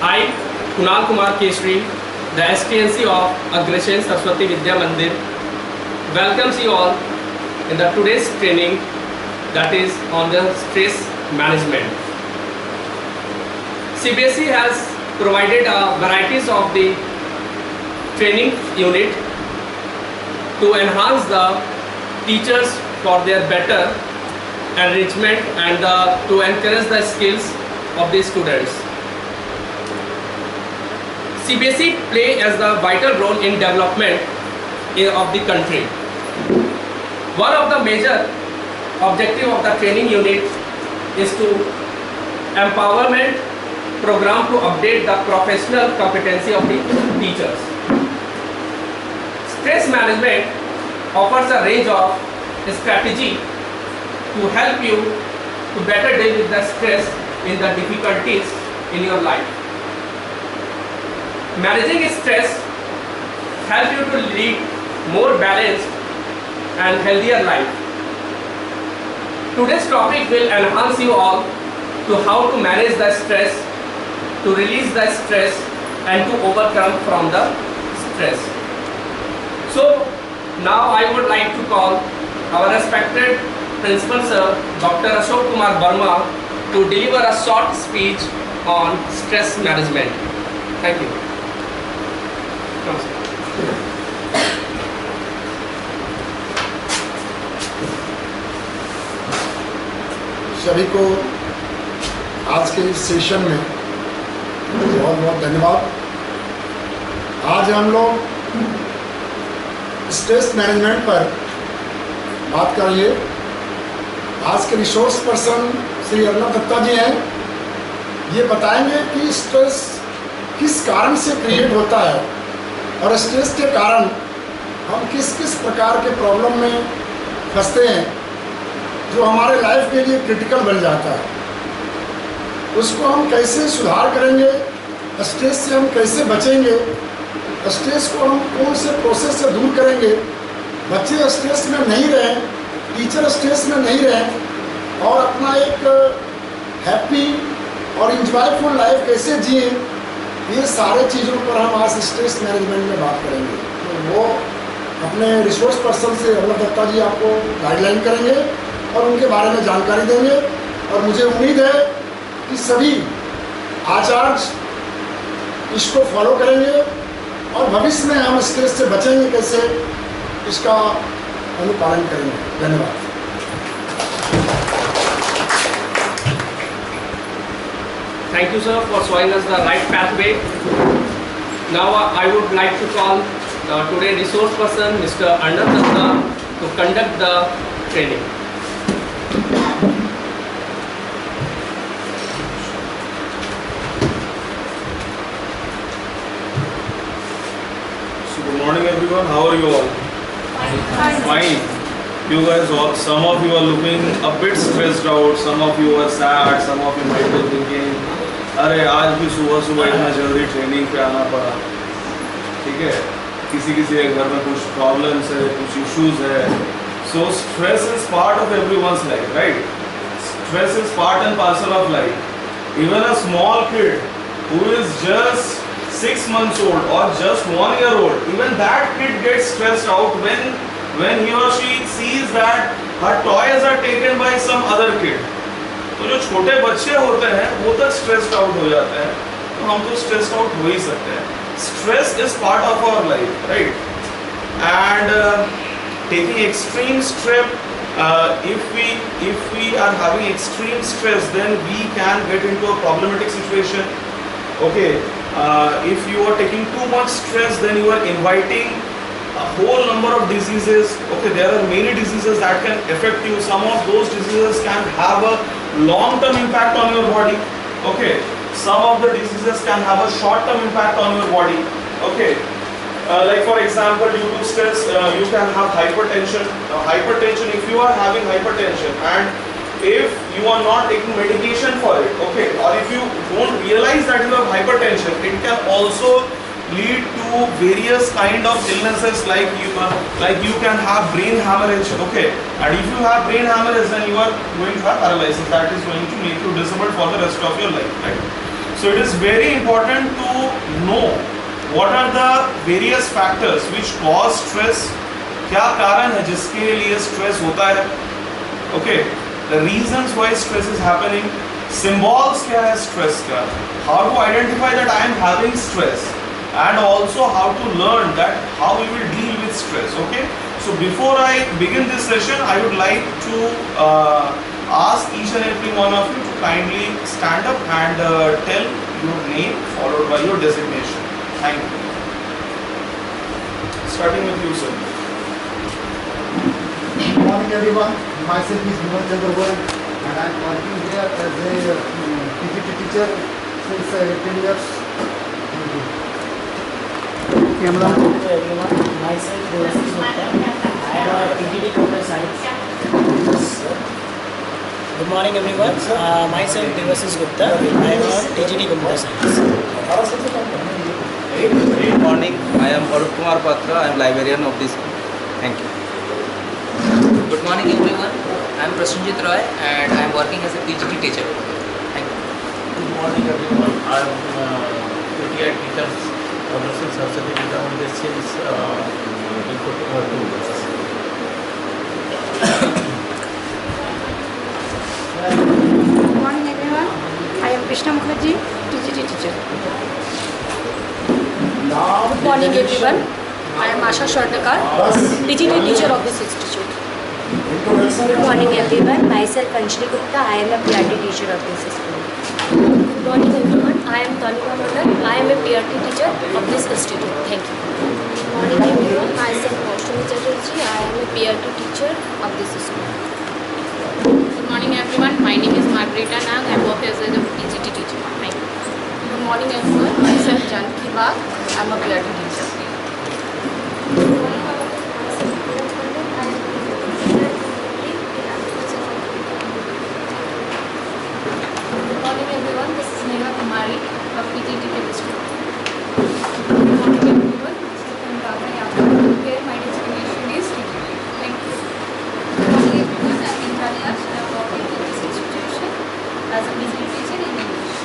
I, Kunal Kumar Keshri, the STNC of Agreshan Saraswati Vidya Mandir, welcomes you all in the today's training that is on the stress management. CBSE has provided a varieties of the training unit to enhance the teachers for their better enrichment and to encourage the skills of the students. CBSE play as the vital role in development of the country. One of the major objective of the training unit is to empowerment program to update the professional competency of the teachers. Stress management offers a range of strategy to help you to better deal with the stress in the difficulties in your life. Managing stress helps you to lead more balanced and healthier life. Today's topic will enhance you all to how to manage the stress, to release the stress and to overcome from the stress. So now I would like to call our respected Principal Sir, Dr. Ashok Kumar Verma, to deliver a short speech on stress management. Thank you. सभी को आज के इस session में बहुत बहुत धन्यवाद। आज हम लोग स्ट्रेस मैनेजमेंट पर बात करेंगे। आज के रिसोर्स पर्सन श्री अर्नब दत्ता जी हैं। ये बताएंगे कि स्ट्रेस किस कारण से क्रिएट होता है और स्ट्रेस के कारण हम किस किस प्रकार के प्रॉब्लम में फंसते हैं जो हमारे लाइफ के लिए क्रिटिकल बन जाता है। उसको हम कैसे सुधार करेंगे, स्ट्रेस से हम कैसे बचेंगे, स्ट्रेस को हम कौन से प्रोसेस से दूर करेंगे, बच्चे स्ट्रेस में नहीं रहें, टीचर स्ट्रेस में नहीं रहें और अपना एक हैप्पी और इंजॉयफुल लाइफ कैसे जिए, ये सारे चीज़ों पर हम आज स्ट्रेस मैनेजमेंट में बात करेंगे। तो वो अपने रिसोर्स पर्सन से अर्नब दत्ता जी आपको गाइडलाइन करेंगे और उनके बारे में जानकारी देंगे। और मुझे उम्मीद है कि सभी आचार्य इसको फॉलो करेंगे और भविष्य में हम स्ट्रेस से बचेंगे कैसे, इसका अनुपालन करेंगे। धन्यवाद। Thank you, sir, for showing us the right pathway. Now I would like to call today's resource person, Mr. Arnab Dutta, to conduct the training. Good morning everyone, how are you all? Fine. You guys all, some of you are looking a bit stressed out, some of you are sad, some of you might be thinking, अरे आज भी सुबह सुबह इतना जल्दी training पे आना पड़ा। ठीक है, किसी किसी के घर में कुछ प्रॉब्लम्स है, कुछ इश्यूज है। So stress is part of everyone's life, right? Stress is part and parcel of life. Even a small kid who is just 6 months old or just 1 year old, even that kid gets stressed out when he or she sees that her toys are taken by some other kid. तो जो छोटे बच्चे होते हैं वो तक stressed out हो जाते हैं, तो हम तो स्ट्रेस्ड आउट हो ही सकते हैं। Stress is part of our life, right? And taking extreme stress, if we are having extreme stress, then we can get into a problematic situation. Okay, if you are taking too much stress, then you are inviting a whole number of diseases. Okay, there are many diseases that can affect you. Some of those diseases can have a long-term impact on your body. Okay, some of the diseases can have a short-term impact on your body. Okay, like for example, due to stress, you can have hypertension. Hypertension, if you are having hypertension and if you are not taking medication for it, okay, or if you don't realize that you have hypertension, it can also lead to various kind of illnesses like you can have brain hemorrhage. Okay, and if you have brain hemorrhage, then you are going to have paralysis that is going to make you disabled for the rest of your life, right? So it is very important to know what are the various factors which cause stress. क्या कारण है जिसके लिए stress होता है? Okay, the reasons why stress is happening. Symbols क्या है stress का? How to identify that I am having stress, and also how to learn that how we will deal with stress. Okay. So before I begin this session, I would like to ask each and every one of you to kindly stand up and tell your name followed by your designation. Thank you. Starting with you, sir. Good morning everyone. Myself is Vimal Chandravar and I am working here as a PGT teacher since 10 years. Thank you. Good morning to everyone. Myself Devashish Dutta. I am a PGT Computer Science. Good morning everyone. Myself Devashish Gupta. I am a PGT Computer Science. Good morning. I am Arnab Kumar Patra. I am librarian of this. Thank you. Good morning everyone. I am Prasenjit Roy and I am working as a PGT teacher. Thank you. Good morning everyone. I am PTI teacher Professor Saraswati Gita on this since before 2 years. Good morning everyone. I am Krishna Mukherjee, PGT teacher. Good morning everyone. I am Asha Swarnakar, PGT teacher of this institute. Good morning everyone. Myself Anjali Gupta. I am a PRT teacher of this school. Good morning everyone. I am Tanika Mandal. I am a PRT teacher of this institute. Thank you. Good morning everyone. Myself Vaishnavi Chatterjee. I am a PRT teacher of this school. Good morning everyone. My name is Margarita Nag. I work as a PGT teacher. Thank you. Good morning everyone. Myself Janki Bag. I am a PRT teacher. Good morning everyone. This is Neha Kumari of PGT chemistry. Good morning everyone. Here my designation is PGT. Thank you. Good morning everyone. I am Indrani. I am working in this institution as a PGT teacher in English.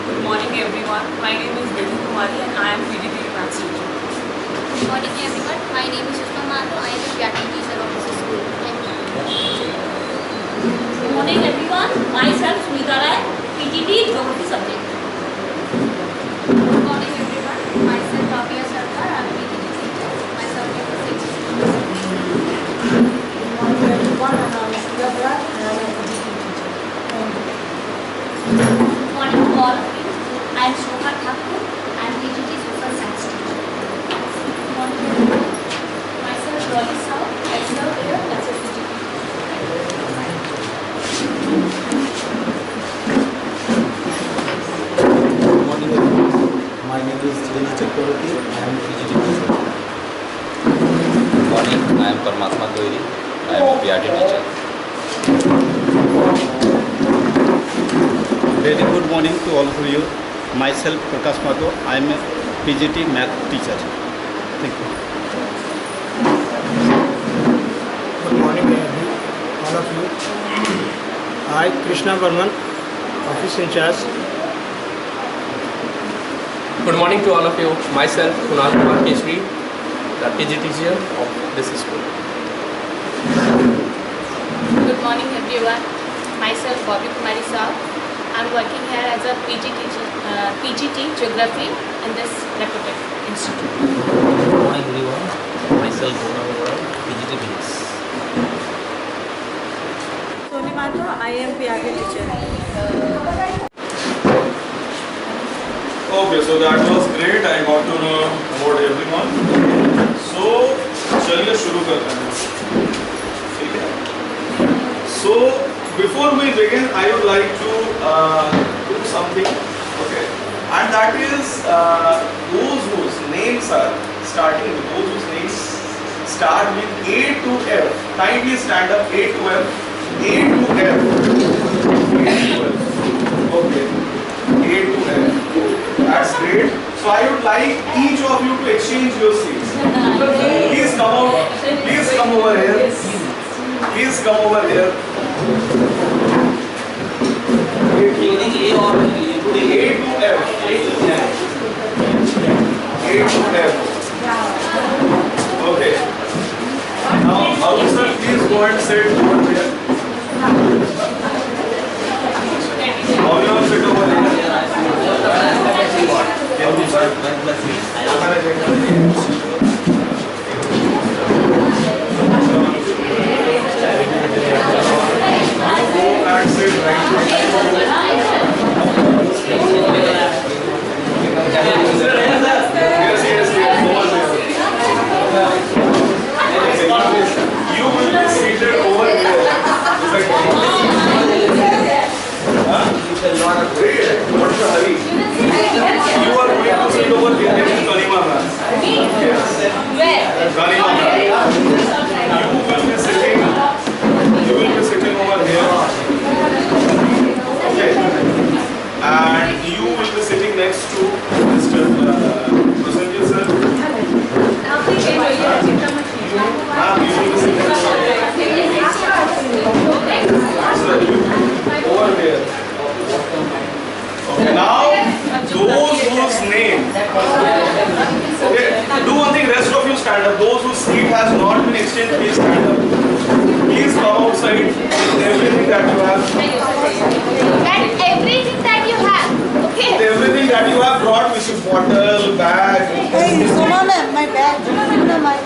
Good morning everyone. My name is Vidhu Kumari and I am PGT maths teacher. Good morning everyone. My name is Sushma Mato. I am a PRT teacher of this school. Thank you. Good morning everyone. Myself Smita Rai, PGT geography subject. Good morning everyone. Myself Bhavya Sarkar. I am a PGT teacher. My subject is English. Good morning everyone. I am Shreya Bharat and I am a PGT teacher. Thank you. Good morning to all of you. I am Shobha Thakur. I am PGT social science teacher. Good morning everyone. Myself Dolly Sao. I serve here as a PGT. Good morning everyone. My name is Chiranjeev Chakravarti. I am PGT teacher. Good morning. I am Paramatma Goiri. I am a PRT teacher. Very good morning to all of you. Myself Prakash Mato. I am a PGT math teacher. Thank you. Good morning all of you. I Krishna Varman, office in charge. Good morning to all of you. Myself, Kunal Kumar Keshri, the PG teacher of this school. Good morning everyone. Myself Bobby Kumari Saw. I am working here as a PGT geography in this reputed institute. Good morning everyone. Myself Arnab, PGT BS. Soni Mato, I am PRT teacher. Okay, so that was great. I got to know about everyone. So चलिए शुरू करते हैं. ठीक है. So before we begin, I would like to do something. Okay, and that is those whose names are starting with those whose names start with A to F. Kindly stand up. A to F. A to F. A to F. Okay. A to F. That's great. So I would like each of you to exchange your seats. Please come over. Please come over here. Please come over here. Including A or go and sit over there. All you all sit over there. And sit right. You will be seated over there. What's the hurry? You are going to sit over there next to Kalima ma'am. Yes. Where? Kalima ma'am. You will be sitting over here. Okay. And you will be sitting next to Mr. Prasanjit sir. Ma'am, you will be sitting over here. Okay, now those whose name. Okay, do one thing, rest of you stand up. Those whose seat has not been exchanged, please stand up. Please come outside with everything that you have. And everything that you have. Okay. Everything that you have brought, which is bottle, bag. Hey, Soma ma'am, my bag. No, my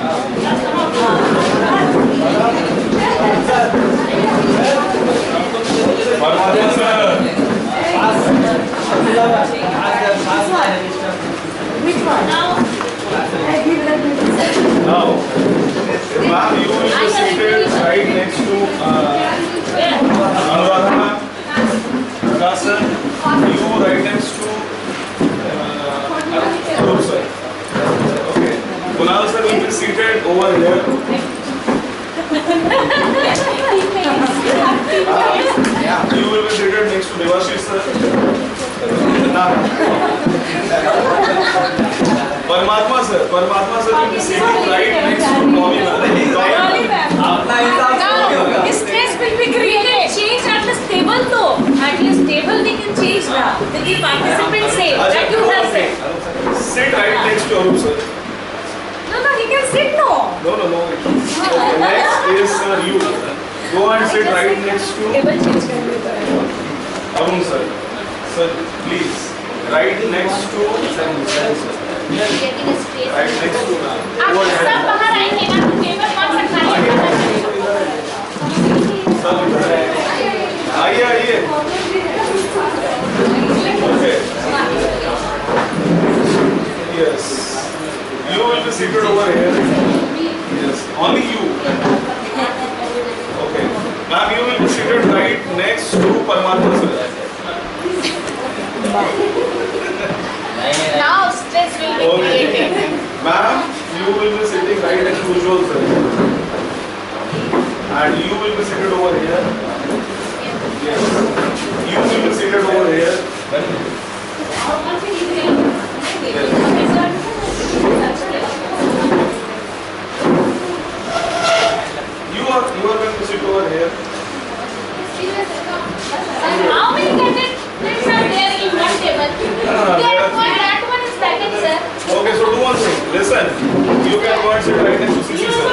Which one? Now, ma'am, you will be seated right next to Anuradha ma'am. Prakash sir, you right next to Arup sir. Okay. Kunal sir will be seated over here. You will be seated next to Devashish sir. Paramatma sir will be seated right next to Tommy ma'am. Now, stress will be created. Change at least table though. At least table we can change now. The participants say that you have said. Sit right next to Arup sir. No, he can sit no. No. Okay, next is you. Go and sit right next to Arun sir. Sir, please. Right next to right next to आप सब बाहर आएंगे ना तो table कौन सा खाली है? आइए Okay. Yes. You will be seated over here. Yes. Only you. Okay. Ma'am, you will be seated right next to Paramatma sir. Now stress will be created. Ma'am, you will be sitting right next to Ujjwal sir. And you will be seated over here. Yes. You will be seated over here. Yes. You are going to sit over here. How many candidates are there in one table? That one is vacant, sir. Okay, so do one thing. Listen. You can go and sit right next to CC sir.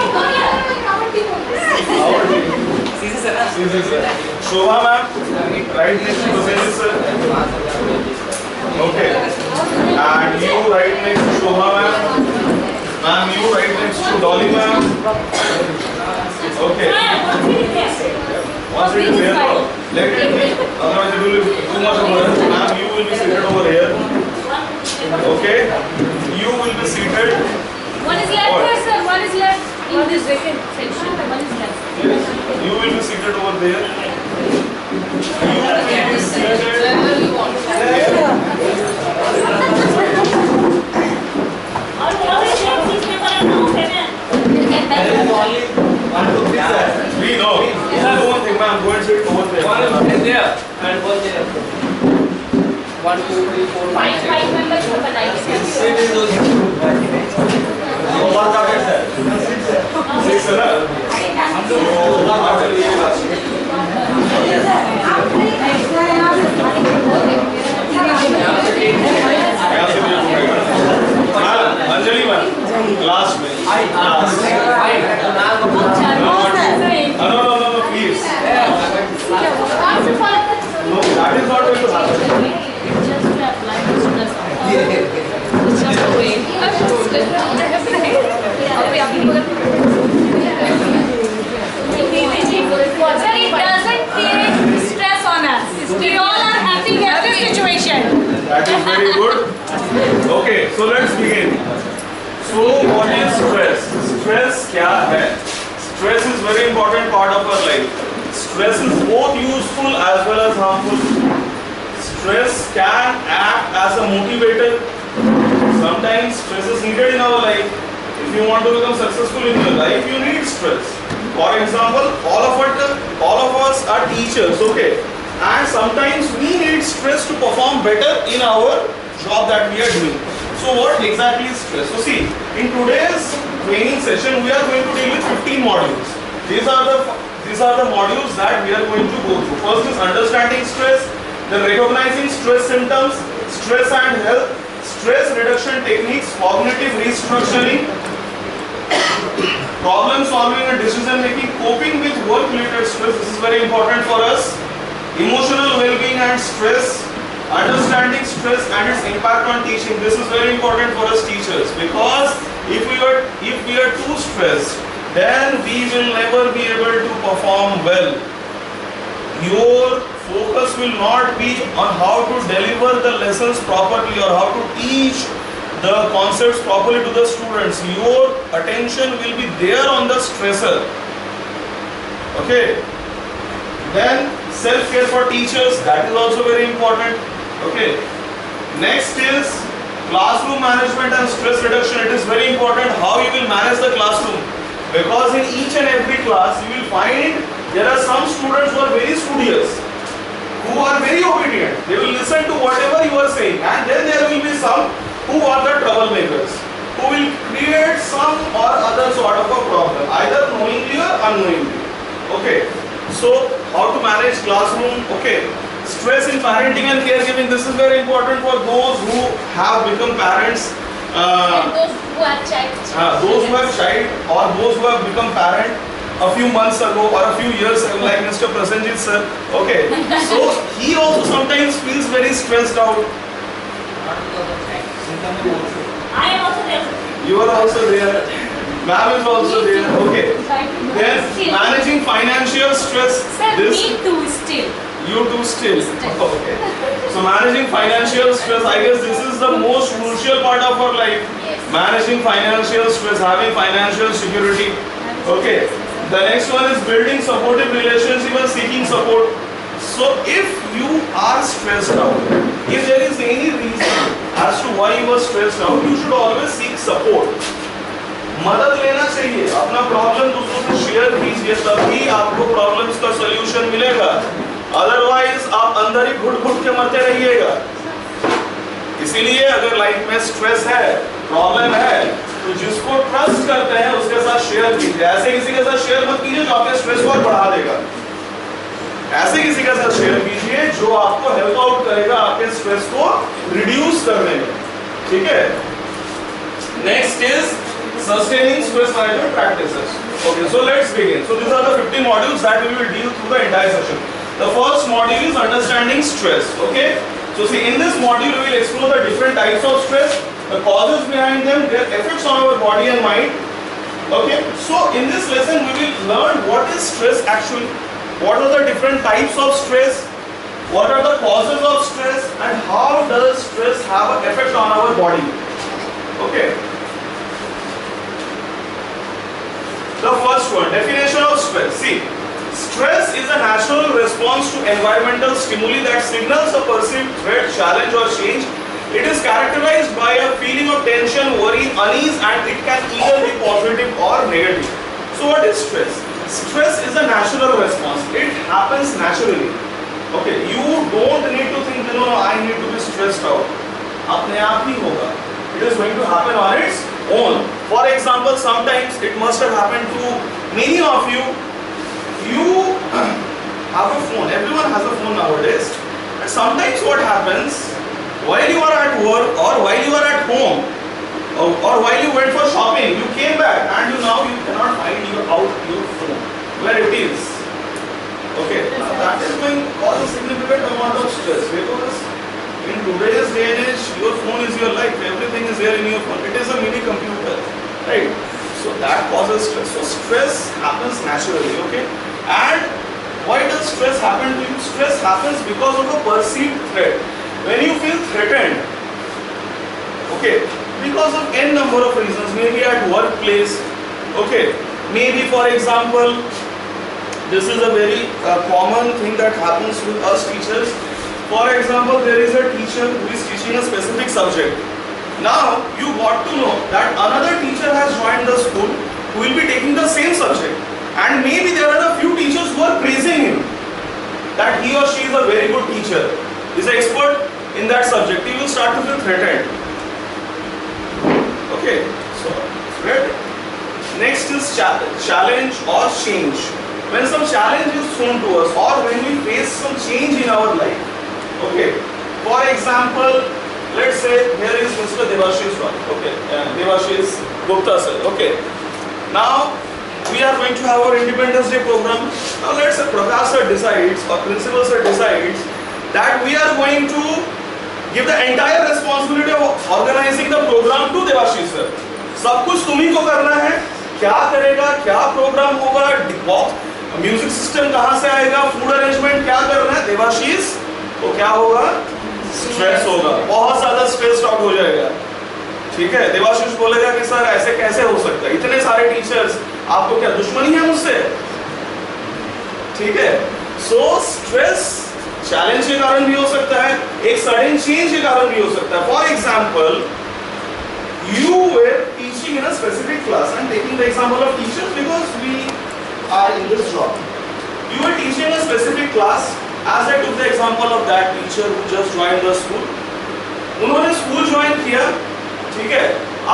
CC sir. Shobha ma'am, right next to Prasenjit sir. Okay. And you right next to Shobha ma'am. Ma'am, you right next to Dolly ma'am. Okay. Once it is there, let it be. Otherwise it will be too much of work. Ma'am, you will be seated over here. Okay. You will be seated. One is left here, sir. One is left in this vacant section. One is left. Yes. You will be seated over there. You will be seated there. We know. Do one thing, ma'am. Go and sit over there. One is there and one there. 1, 2, 3, 4, 5, 6. Five members को बनाइए. Six, sir. Anjali ma'am, last में. That is very good. Okay, so let's begin. So what is stress? Stress क्या है? Stress is very important part of our life. Stress is both useful as well as harmful. Stress can act as a motivator. Sometimes stress is needed in our life. If you want to become successful in your life, you need stress. For example, all of us are teachers, okay? And sometimes we need stress to perform better in our job that we are doing. So what exactly is stress? So see, in today's training session, we are going to deal with 15 modules. These are the modules that we are going to go through. First is understanding stress, then recognizing stress symptoms, stress and health, stress reduction techniques, cognitive restructuring, problem solving and decision making, coping with work related stress. This is very important for us. Emotional well-being and stress, understanding stress and its impact on teaching. This is very important for us teachers, because if we are too stressed, then we will never be able to perform well. Your focus will not be on how to deliver the lessons properly or how to teach the concepts properly to the students. Your attention will be there on the stressor. Okay. Then self-care for teachers, that is also very important. Okay. Next is classroom management and stress reduction. It is very important how you will manage the classroom, because in each and every class you will find there are some students who are very studious, who are very obedient. They will listen to whatever you are saying, and then there will be some who are the troublemakers, who will create some or other sort of a problem, either knowingly or unknowingly. Okay. So how to manage classroom? Okay. Stress in parenting and caregiving. This is very important for those who have become parents. And those who have child. Those who have child or those who have become parent a few months ago or a few years ago, like Mr. Prasenjit sir. Okay. So he also sometimes feels very stressed out. I am also there. You are also there. Ma'am is also there. Okay. Then managing financial stress. Sir, me too still. You too still. Okay. So managing financial stress, I guess this is the most crucial part of our life. Yes. Managing financial stress, having financial security. Okay. The next one is building supportive relationship and seeking support. So if you are stressed out, if there is any reason as to why you are stressed out, you should always seek support. मदद लेना चाहिए, अपना problem दूसरों से share कीजिए, तभी आपको problems का सॉल्यूशन मिलेगा. अदरवाइज आप अंदर ही घुट-घुट के मरते रहिएगा. इसीलिए अगर लाइफ में स्ट्रेस है, प्रॉब्लम है, तो जिसको ट्रस्ट करते हैं उसके साथ शेयर कीजिए. ऐसे किसी के साथ शेयर मत कीजिए जो आपके स्ट्रेस को और बढ़ा देगा. ऐसे किसी के साथ शेयर कीजिए जो आपको हेल्प आउट करेगा आपके स्ट्रेस को रिड्यूस करने में. ठीक है. Next is sustaining stress management practices. Okay, so let's begin. So these are the 15 modules that we will deal through the entire session. The first module is understanding stress. Okay, so see, in this module we will explore the different types of stress, the causes behind them, their effects on our body and mind. Okay, so in this lesson we will learn what is stress actually, what are the different types of stress, what are the causes of stress, and how does stress have an effect on our body. Okay. The first one, definition of stress. See, stress is a natural response to environmental stimuli that signals a perceived threat, challenge or change. It is characterized by a feeling of tension, worry, unease, and it can either be positive or negative. So what is stress? Stress is a natural response. It happens naturally. Okay, you don't need to think, no, I need to be stressed out. अपने आप ही होगा. It is going to happen on its own. For example, sometimes it must have happened to many of you. You have a phone. Everyone has a phone nowadays. And sometimes what happens, while you are at work or while you are at home or while you went for shopping, you came back and now you cannot find your phone. Where it is. Okay. Now that is going to cause a significant amount of stress, because in today's day and age, your phone is your life. Everything is there in your phone. It is a mini computer, right? So that causes stress. So stress happens naturally, okay? And why does stress happen to you? Stress happens because of a perceived threat. when you feel threatened, okay, because of n number of reasons, maybe at workplace, okay, maybe for example, this is a very common thing that happens with us teachers. For example, there is a teacher who is teaching a specific subject. Now you got to know that another teacher has joined the school who will be taking the same subject, and maybe there are a few teachers who are praising him that he or she is a very good teacher, is an expert in that subject. You will start to feel threatened. Okay, so threat. Next is challenge or change. When some challenge is thrown to us, or when we face some change in our life. Okay, for example, let's say here is Mr. Devashish one. Okay, Devashish Dutta sir. Okay, now we are going to have our Independence Day program. Now let's say professor decides or principal sir decides that we are going to give the entire responsibility of organizing the program to Devashish sir. सब कुछ तुम्ही को करना है. क्या करेगा, क्या programme होगा, म्यूजिक सिस्टम कहाँ से आएगा, फूड अरेंजमेंट क्या करना है, देवाशीष, तो क्या होगा, स्ट्रेस होगा, बहुत ज्यादा स्ट्रेस आउट हो जाएगा. ठीक है, देवाशीष बोलेगा कि सर ऐसे कैसे हो सकता है, इतने सारे टीचर्स, आपको क्या दुश्मनी है मुझसे. ठीक है, सो स्ट्रेस चैलेंज के कारण भी हो सकता है, एक सडन चेंज के कारण भी हो सकता है. For example, you were teaching in a specific class. I'm taking the example of teachers because we are in this job. You were teaching a specific class, as I took the example of that teacher who just joined the school. उन्होंने school join किया, ठीक है,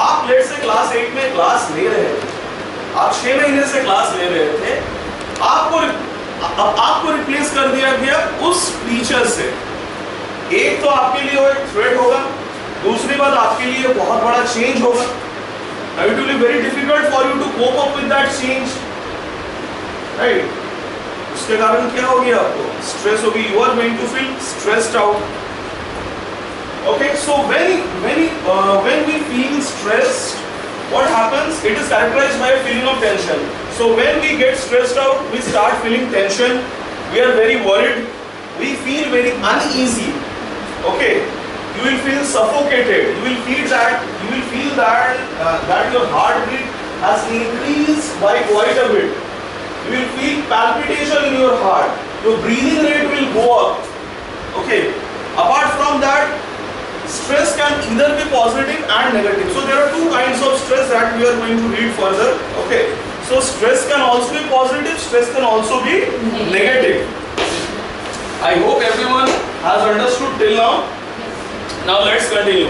आप late से class 8 में class ले रहे थे, आप 6 महीने से क्लास ले रहे थे, आपको रिप्लेस कर दिया गया उस टीचर से. एक तो आपके लिए वो एक थ्रेट होगा, दूसरी बात आपके लिए बहुत बड़ा चेंज होगा. It will be very difficult for you to cope up with that change, right? उसके कारण क्या होगी, आपको स्ट्रेस होगी. You are going to feel stressed out. Okay, so when we feel stressed, what happens? It is characterized by a feeling of tension. So when we get stressed out, we start feeling tension. We are very worried. We feel very uneasy. Okay. You will feel suffocated. You will feel that your heartbeat has increased by quite a bit. You will feel palpitation in your heart. Your breathing rate will go up. Okay. Apart from that, stress can either be positive and negative. So there are two kinds of stress that we are going to read further. Okay. So stress can also be positive. Stress can also be negative. I hope everyone has understood till now. Now let's continue.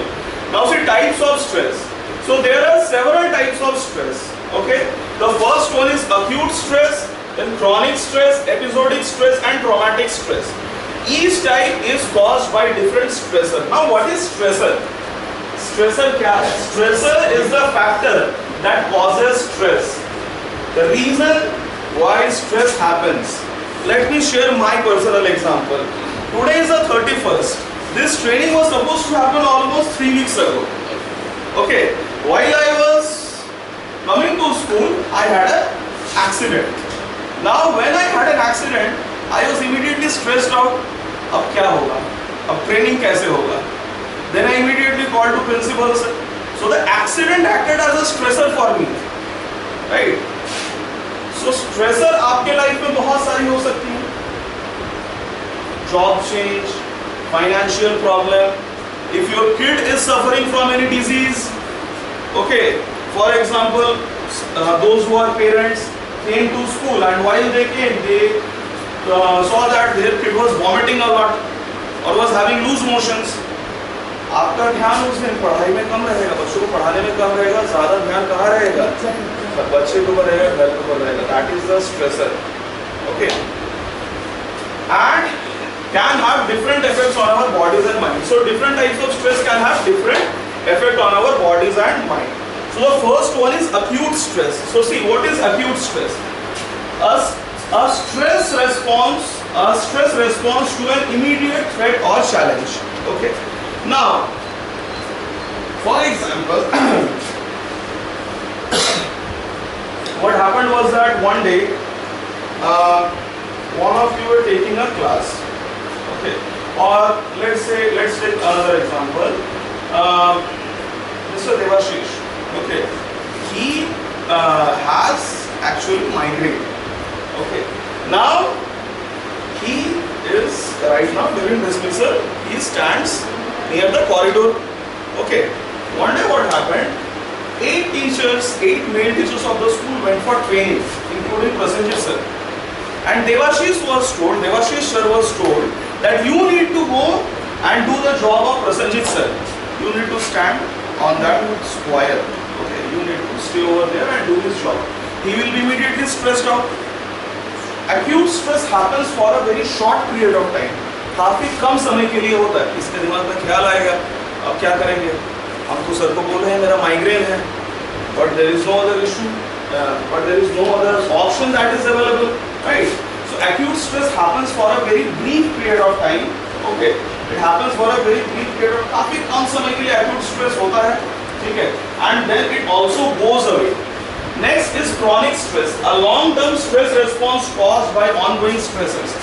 Now see types of stress. So there are several types of stress. Okay. The first one is acute stress, then chronic stress, episodic stress, and traumatic stress. Each type is caused by different stressor. Now what is stressor? Stressor क्या है? Stressor is the factor that causes stress. The reason why stress happens. Let me share my personal example. Today is the 31st. This training was supposed to happen almost 3 weeks ago. Okay, while I was coming to school, I had an accident. Now when I had an accident, I was immediately stressed out. अब क्या होगा? अब training कैसे होगा? Then I immediately called to principal sir. So the accident acted as a stressor for me, right? So stressor आपके life में बहुत सारी हो सकती हैं. Job change, financial problem, if your kid is suffering from any disease. Okay, for example, those who are parents came to school and while they came, they saw that their kid was vomiting a lot or was having loose motions. आपका ध्यान उस दिन पढ़ाई में कम रहेगा, बच्चों को पढ़ाने में कम रहेगा, ज़्यादा ध्यान कहाँ रहेगा, बच्चे के ऊपर रहेगा, घर के ऊपर रहेगा. That is the stressor. Okay, and can have different effects on our bodies and mind. So different types of stress can have different effect on our bodies and mind. So the first one is acute stress. So see, what is acute stress? A stress response to an immediate threat or challenge. Okay. Now, for example, what happened was that one day, one of you were taking a class. Okay. Or let's take another example. Mr. Devashish, okay, he has actually migraine. Okay, now he is right now during dismissal. He stands near the corridor. Okay, one day what happened? 8 male teachers of the school went for training, including Prasenjit sir. And Devashish sir was told that you need to go and do the job of Prasenjit sir. You need to stand on that square. Okay, you need to stay over there and do his job. He will be immediately stressed out. Acute stress happens for a very short period of time. काफी कम समय के लिए होता है. इसके दिमाग में ख्याल आएगा, अब क्या करेंगे? हम तो सर को बोल रहे हैं मेरा माइग्रेन है, but there is no other issue, but there is no other option that is available, right? So acute stress happens for a very brief period of time. Okay, it happens for a very brief period of काफी कम समय के लिए acute stress होता है, ठीक है? And then it also goes away. Next is chronic stress, a long-term stress response caused by ongoing stresses.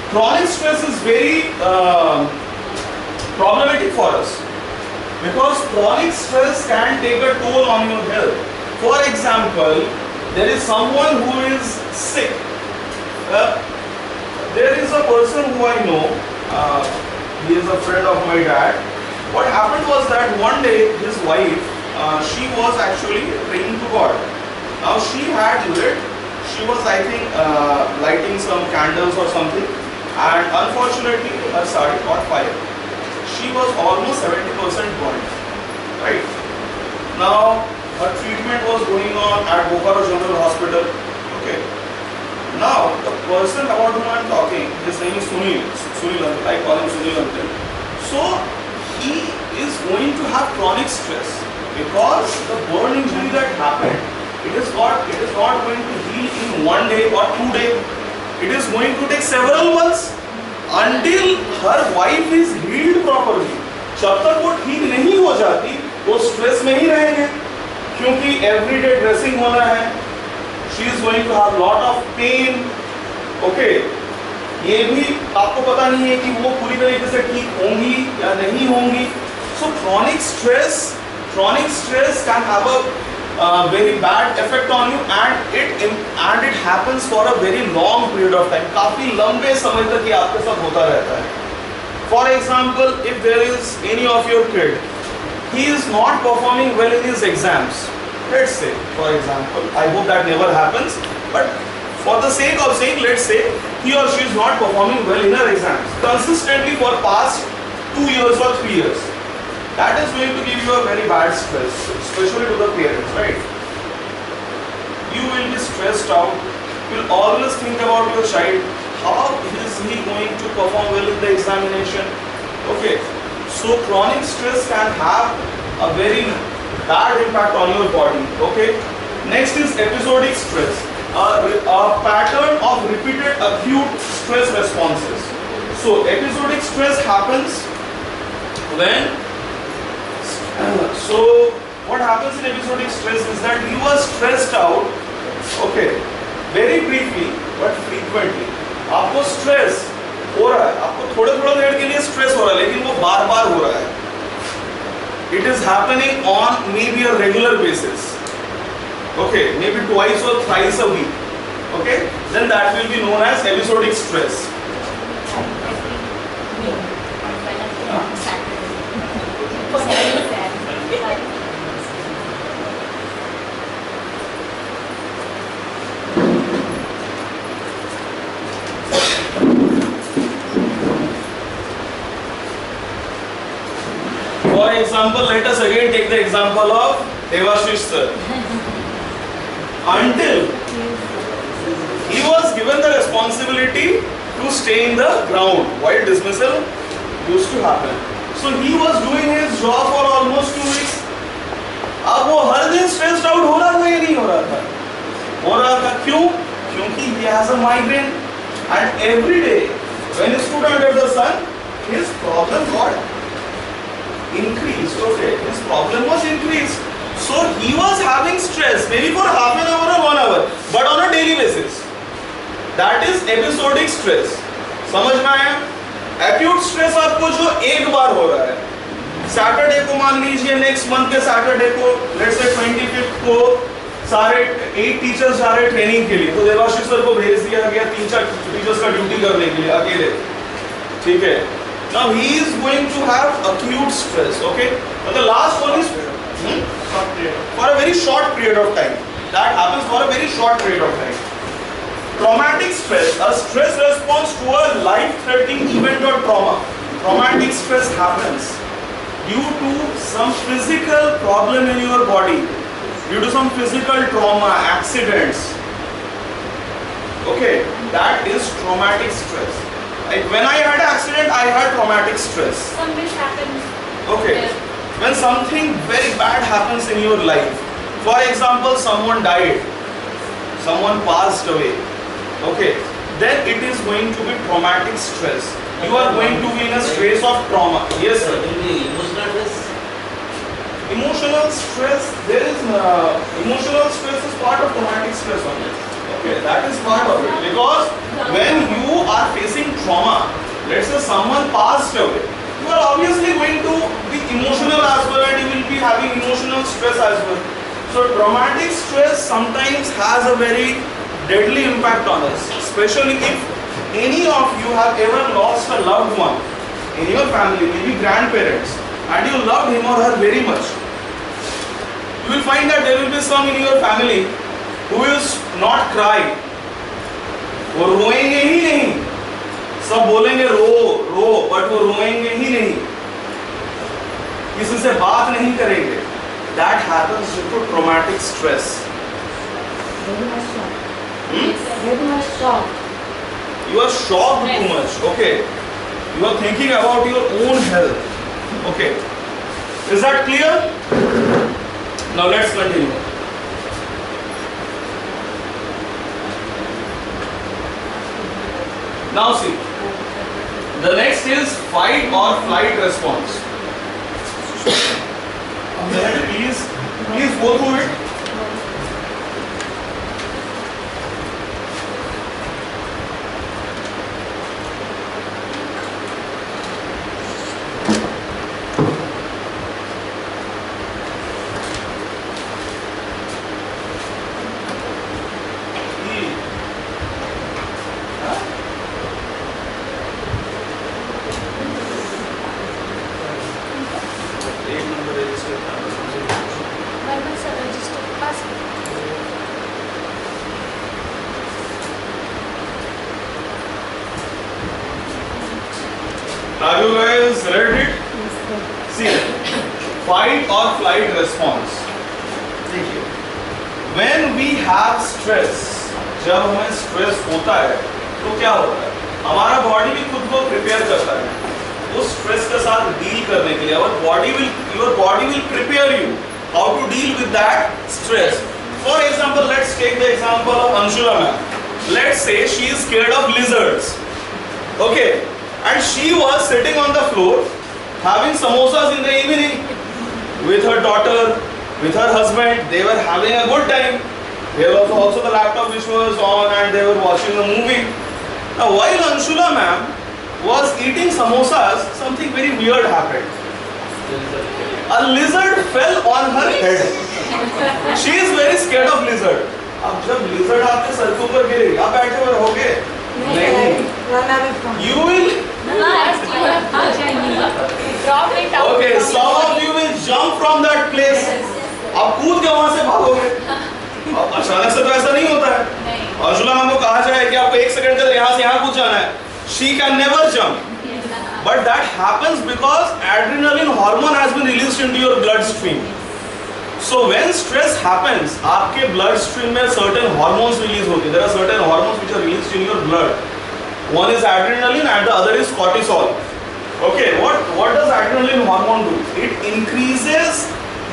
Chronic stress is very problematic for us because chronic stress can take a toll on your health. For example, there is someone who is sick. There is a person who I know, he is a friend of my dad. What happened was that one day his wife, she was actually praying to God. Now she had lit, she was I think lighting some candles or something, and unfortunately her sari caught fire. She was almost 70% burnt, right? Now her treatment was going on at Bokaro General Hospital. Okay. Now the person about whom I am talking, his name is Sunil, I call him Sunil Uncle. So he is going to have chronic stress because the burn injury that happened, it is not going to heal in 1 day or 2 days. It is going to take several months until her wife is healed properly. जब तक वो ठीक नहीं हो जाती, वो stress में ही रहेंगे, क्योंकि एवरीडे ड्रेसिंग होना है. She is going to have lot of pain. Okay, ये भी आपको पता नहीं है कि वो पूरी तरीके से ठीक होंगी या नहीं होंगी. So chronic stress can have a very bad effect on you, and it happens for a very long period of time. काफी लंबे समय तक ये आपके साथ होता रहता है. For example, if there is any of your kid, he is not performing well in his exams. Let's say, for example, I hope that never happens, but for the sake of saying, let's say he or she is not performing well in her exams consistently for past 2 years or 3 years. That is going to give you a very bad stress, especially to the parents, right? You will be stressed out. You will always think about your child. How is he going to perform well in the examination? Okay, so chronic stress can have a very bad impact on your body. Okay, next is episodic stress, a pattern of repeated acute stress responses. So episodic stress happens when so what happens in episodic stress is that you are stressed out, okay, very briefly but frequently. आपको stress हो रहा है, आपको थोड़ा देर के लिए stress हो रहा है, लेकिन वो बार बार हो रहा है. It is happening on maybe a regular basis. Okay, maybe twice or thrice a week. Okay, then that will be known as episodic stress. For example, let us again take the example of Devashish sir. Until he was given the responsibility to stay in the ground while dismissal used to happen. So he was doing his job for almost 2 weeks. अब वो हर दिन stressed out हो रहा था या नहीं हो रहा था? हो रहा था. क्यों? क्योंकि he has a migraine, and every day when he stood under the sun, his problem got increased. Okay, his problem was increased. So he was having stress maybe for half an hour or 1 hour, but on a daily basis. That is episodic stress. समझ में आया? Acute stress आपको जो एक बार हो रहा है, Saturday को मान लीजिए नेक्स्ट मंथ के सैटरडे को, लेट्स से 25 को सारे 8 टीचर्स जा रहे ट्रेनिंग के लिए, तो देवाशीष सर को भेज दिया गया 3-4 टीचर्स का ड्यूटी करने के लिए अकेले, ठीक है। Now he is going to have acute stress, okay? But the last one is for a very short period of time. That happens for a very short period of time. Traumatic stress, a stress response to a life-threatening event or trauma. Traumatic stress happens due to some physical problem in your body, due to some physical trauma, accidents. Okay, that is traumatic stress. Like when I had an accident, I had traumatic stress. Some mishaps. Okay. When something very bad happens in your life, for example, someone died, someone passed away, okay, then it is going to be traumatic stress. You are going to be in a space of trauma. Yes, sir. Emotional stress. Emotional stress. There is emotional stress is part of traumatic stress only. Okay, that is part of it, because when you are facing trauma, let's say someone passed away, you are obviously going to be emotional as well, and you will be having emotional stress as well. So traumatic stress sometimes has a very deadly impact on us, especially if any of you have ever lost a loved one in your family, maybe grandparents, and you loved him or her very much. You will find that there will be some in your family who will not cry, वो रोएंगे ही नहीं, सब बोलेंगे रो रो, but वो रोएंगे ही नहीं, किसी से बात नहीं करेंगे. That happens due to traumatic stress. Very much shocked. Very much shocked. You are shocked too much. Okay, you are thinking about your own health. Okay, is that clear? Now let's continue. Now see, the next is fight or flight response. Please go through it. Have you guys read it? See, fight or flight response. देखिए, when we have stress, जब हमें stress होता है तो क्या होता है, हमारा बॉडी भी खुद को प्रिपेयर करता है उस स्ट्रेस के साथ डील करने के लिए. your body will prepare you how to deal with that stress. For example, let's take the example of Anshula ma'am. Let's say she is scared of lizards. Okay. And she was sitting on the floor having samosas in the evening with her daughter, with her husband. They were having a good time. There was also the laptop which was on, and they were watching a movie. Now while Anshula ma'am was eating samosas, something very weird happened. A lizard fell on her head. She is very scared of lizard. अब जब lizard आपके sir के ऊपर गिरेगी, आप बैठे हुए रहोगे? नहीं. You will. Okay, some of you will jump from that place. आप कूद के वहां से भागोगे. अब अचानक से तो ऐसा नहीं होता है. अंशुला मैम को कहा जाए कि आपको 1 सेकंड के यहाँ से यहाँ कूद जाना है. She can never jump. But that happens because adrenaline hormone has been released into your bloodstream. So when stress happens, आपके bloodstream में certain hormones release होते हैं. There are certain hormones which are released in your blood. One is adrenaline and the other is cortisol. Okay, what does adrenaline hormone do? It increases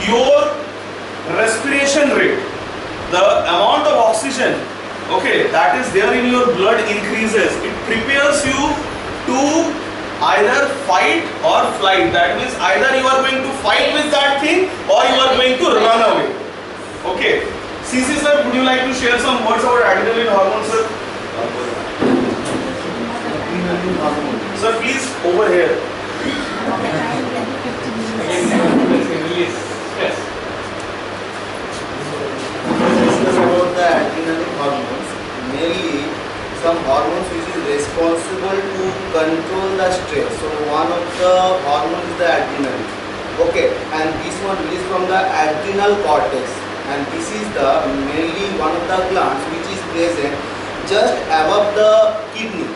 your respiration rate. The amount of oxygen, okay, that is there in your blood increases. It prepares you to either fight or flight. That means either you are going to fight with that thing or you are going to run away. Okay. CC sir, would you like to share some words about adrenaline hormone, sir? Sir, please over here. Release stress. Discuss about the adrenaline hormones. Mainly some hormones which is responsible to control the stress. So one of the hormones is the adrenaline. Okay, and this one released from the adrenal cortex, and this is the mainly one of the glands which is present just above the kidney.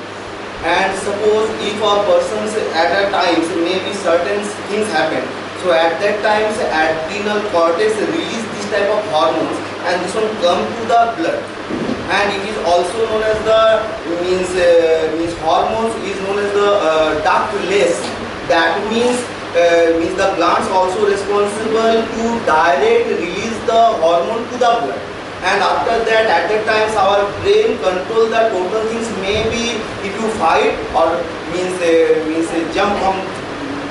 And suppose if a person's at a time, so maybe certain things happen, so at that time adrenal cortex release this type of hormones, and this one come to the blood, and it is also known as the means hormones is known as the ductless. That means the glands also responsible to direct release the hormone to the blood. And after that, at that times our brain control the total things. Maybe if you fight or means jump from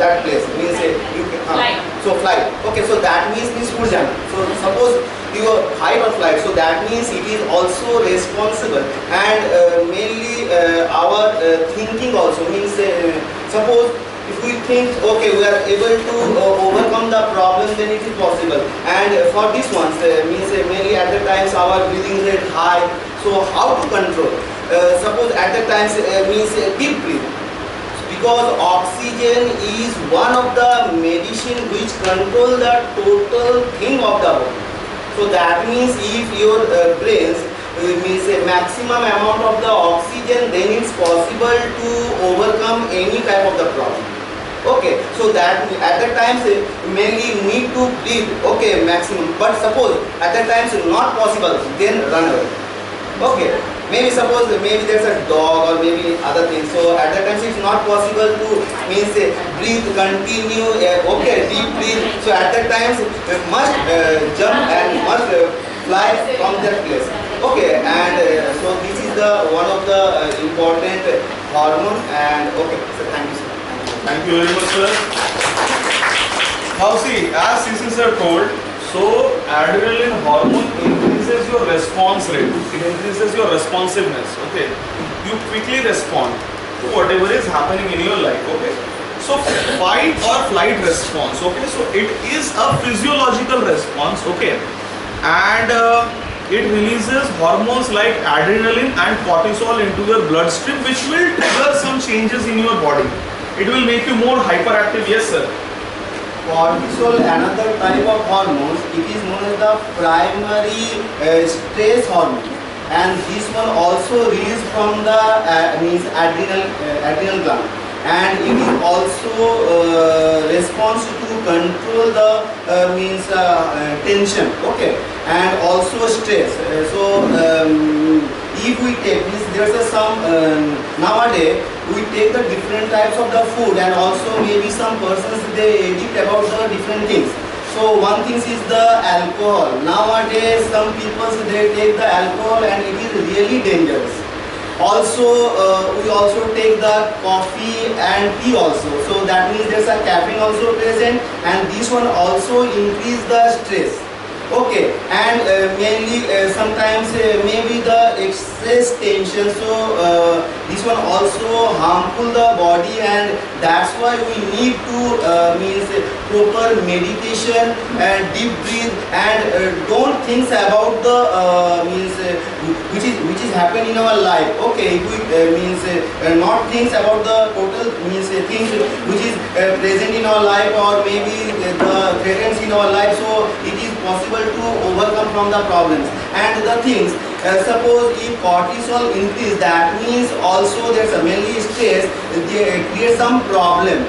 that place, means you can Flight. So flight. Okay, so that means urjan. So suppose you fight or flight, so that means it is also responsible. And mainly our thinking also means suppose if we think, okay, we are able to overcome the problem, then it is possible. And for this one, means mainly at the times our breathing rate high. So how to control? Suppose at the times means deep breathe. Because oxygen is one of the medicine which control the total thing of the body. So that means if your brains means a maximum amount of the oxygen, then it's possible to overcome any type of the problem. Okay, so that at the times mainly need to breathe, okay, maximum. But suppose at the times not possible, then run away. Okay, maybe suppose maybe there's a dog or maybe other things. So at that time it's not possible to means breathe, continue, okay, deep breathe. So at that times must jump and must fly from that place. Okay, and so this is the one of the important hormone. And okay, so thank you, sir. Thank you very much, sir. Now see, as CC sir told, so adrenaline hormone increases your response rate. It increases your responsiveness. Okay, you quickly respond to whatever is happening in your life. Okay, so fight or flight response. Okay, so it is a physiological response. Okay, and it releases hormones like adrenaline and cortisol into your bloodstream, which will trigger some changes in your body. It will make you more hyperactive. Yes, sir. Cortisol, another type of hormones, it is known as the primary stress hormone, and this one also released from the means adrenal gland, and it is also response to control the means tension, okay, and also stress. So if we take this, there's some nowadays we take the different types of the food, and also maybe some persons they addict about the different things. So one thing is the alcohol. Nowadays some people they take the alcohol and it is really dangerous. Also we also take the coffee and tea also. So that means there's a caffeine also present, and this one also increase the stress. Okay, and mainly sometimes maybe the excess tension, so this one also harmful the body, and that's why we need to means proper meditation and deep breathe, and don't think about the means which is happening in our life. Okay, if we means not think about the total means things which is present in our life, or maybe the threats in our life, so it is possible to overcome from the problems. And the things, suppose if cortisol increase, that means also there's a mainly stress, they create some problem.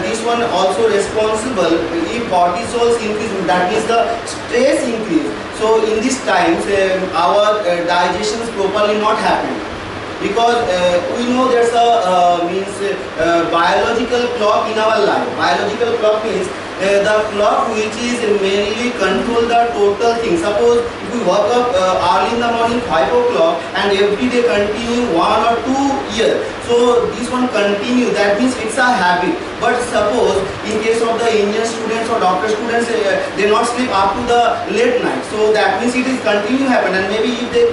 This one also responsible. If cortisol increase, that means the stress increase. So in these times our digestion is properly not happening, because we know there's a means biological clock in our life. Biological clock means the clock which is mainly control the total thing. Suppose if we wake up early in the morning 5 o'clock and every day continue 1 or 2 years, so this one continue, that means it's a habit. But suppose in case of the engineer students or doctor students, they not sleep up to the late night. So that means it is continue happen, and maybe if they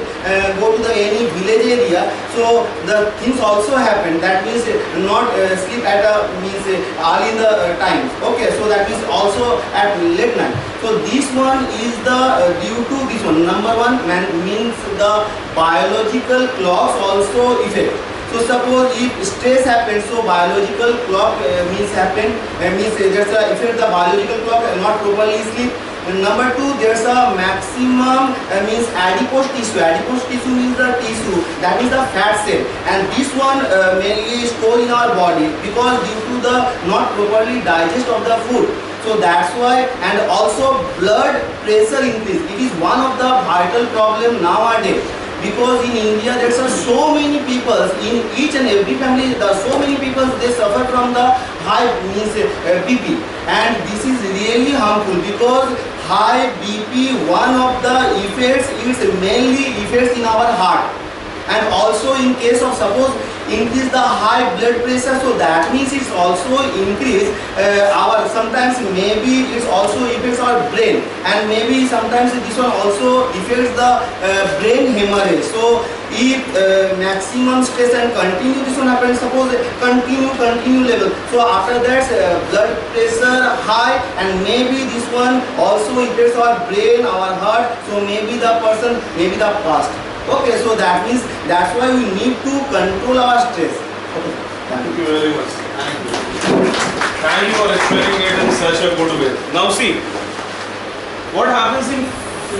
go to the any village area, so the things also happen. That means not sleep at a means early in the times. Okay, so that means also at late night. So this one is the due to this one. Number one means the biological clocks also affect. So suppose if stress happens, so biological clock means happen, means there's a effect the biological clock not properly sleep. And number two, there's a maximum means adipose tissue. Adipose tissue means the tissue that is the fat cell, and this one mainly stored in our body because due to the not properly digest of the food. So that's why, and also blood pressure increase. It is one of the vital problem nowadays. Because in India there are so many people, in each and every family there are so many people, they suffer from the high means BP, and this is really harmful because high BP, one of the effects is mainly effects in our heart, and also in case of suppose increase the high blood pressure, so that means it's also increase our, sometimes maybe it's also affects our brain, and maybe sometimes this one also affects the brain hemorrhage. So if maximum stress and continue this one happens, suppose continue level, so after that blood pressure high, and maybe this one also affects our brain, our heart, so maybe the person maybe the past. Okay, so that means that's why we need to control our stress. Okay. Thank you very much. Thank you for explaining it in such a good way. Now see, what happens in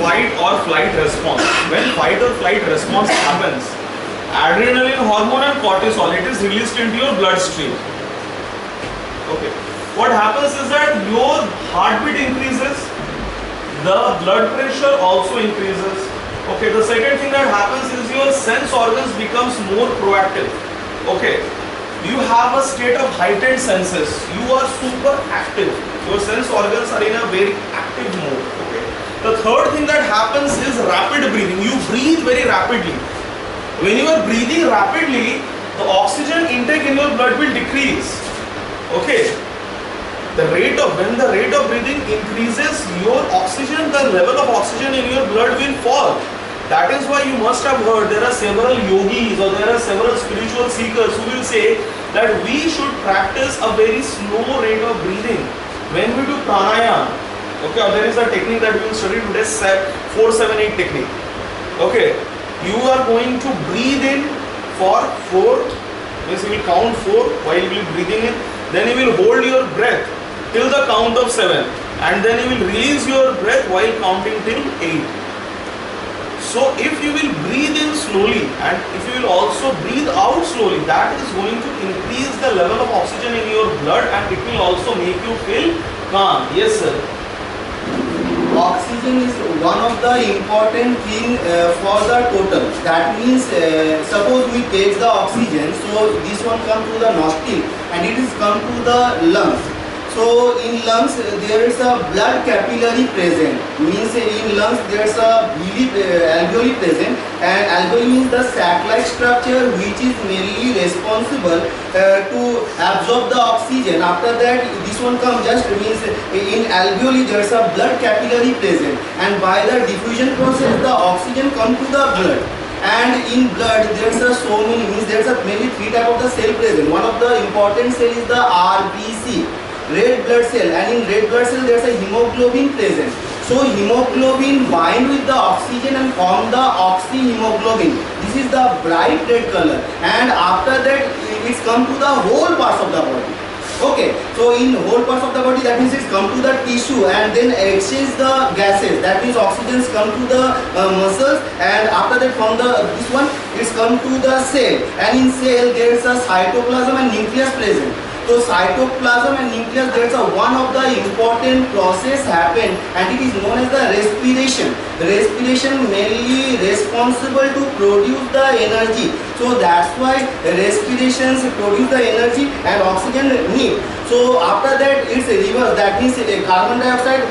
fight or flight response? When fight or flight response happens, adrenaline hormone and cortisol, it is released into your bloodstream. Okay. What happens is that your heartbeat increases, the blood pressure also increases. Okay, the second thing that happens is your sense organs becomes more proactive. Okay, you have a state of heightened senses. You are super active. Your sense organs are in a very active mode. Okay. The third thing that happens is rapid breathing. You breathe very rapidly. When you are breathing rapidly, the oxygen intake in your blood will decrease. Okay. When the rate of breathing increases, your oxygen, the level of oxygen in your blood will fall. That is why you must have heard there are several yogis or there are several spiritual seekers who will say that we should practice a very slow rate of breathing when we do pranayama. Okay, there is a technique that we will study today, 4-7-8 technique. Okay, you are going to breathe in for 4, means you will count 4 while you will be breathing in, then you will hold your breath till the count of 7, and then you will release your breath while counting till 8. So if you will breathe in slowly and if you will also breathe out slowly, that is going to increase the level of oxygen in your blood, and it will also make you feel calm. Yes sir. Oxygen is one of the important thing for the total. That means suppose we take the oxygen, so this one come to the nostril and it is come to the lungs. So in lungs there is a blood capillary present, means in lungs there is a alveoli present, and alveoli means the sac-like structure which is mainly responsible to absorb the oxygen. After that this one comes, just means in alveoli there is a blood capillary present, and by the diffusion process the oxygen come to the blood. And in blood there is a so many, means there is a mainly 3 type of the cell present. One of the important cell is the RBC, red blood cell, and in red blood cell there is a hemoglobin present. So hemoglobin bind with the oxygen and form the oxyhemoglobin. This is the bright red color, and after that it's come to the whole parts of the body. Okay, so in whole parts of the body, that means it's come to the tissue and then exchange the gases. That means oxygens come to the muscles, and after that from the this one it's come to the cell, and in cell there is a cytoplasm and nucleus present. So cytoplasm and nucleus, that's a one of the important process happen, and it is known as the respiration. Respiration mainly responsible to produce the energy. So that's why respirations produce the energy and oxygen need. So after that it's reverse. That means carbon dioxide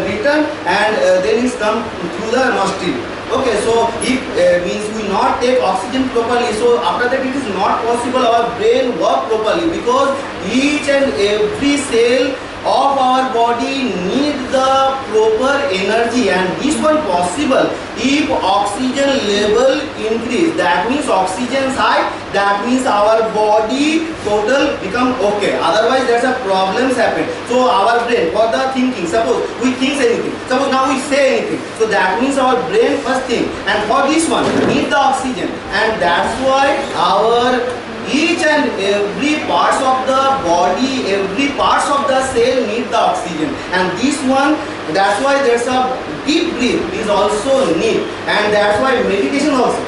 return, and then it's come through the nostril. Okay, so if means we not take oxygen properly, so after that it is not possible our brain work properly, because each and every cell of our body need the proper energy, and this one possible if oxygen level increase. That means oxygen high, that means our body total become okay. Otherwise there's a problems happen. So our brain for the thinking, suppose we think anything, suppose now we say anything, so that means our brain first thing, and for this one need the oxygen, and that's why our each and every parts of the body, every parts of the cell need the oxygen, and this one, that's why there's a deep breath is also need, and that's why meditation also,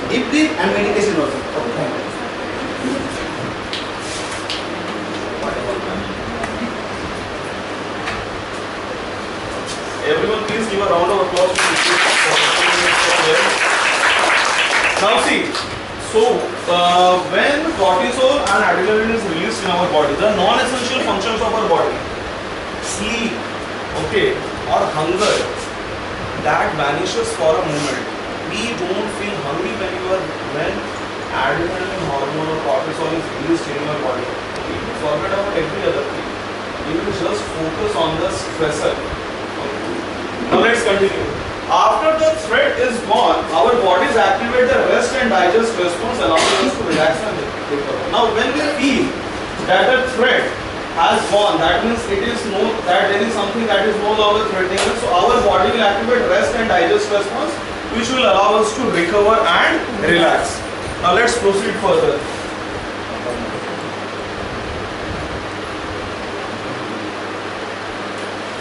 deep breath and meditation also. Okay. Everyone please give a round of applause to this. Now see, so when cortisol and adrenaline is released in our body, the non-essential functions of our body, sleep, okay, or hunger, that vanishes for a moment. We don't feel hungry when adrenaline hormone or cortisol is released in your body. We will forget about every other thing. We will just focus on the stressor. Now let's continue. After the threat is gone, our bodies activate the rest and digest response, allowing us to relax and recover. Now when we feel that the threat has gone, that means it is known that there is something that is no longer threatening us, so our body will activate rest and digest response, which will allow us to recover and relax. Now let's proceed further.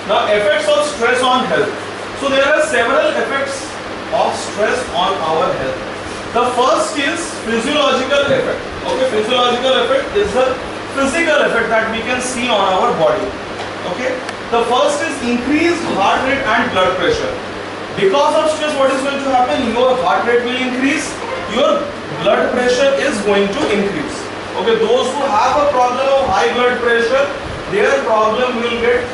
Now, effects of stress on health. So there are several effects of stress on our health. The first is physiological effect. Okay, physiological effect is the physical effect that we can see on our body. Okay, the first is increased heart rate and blood pressure. Because of stress, what is going to happen? Your heart rate will increase, your blood pressure is going to increase. Okay, those who have a problem of high blood pressure, their problem will get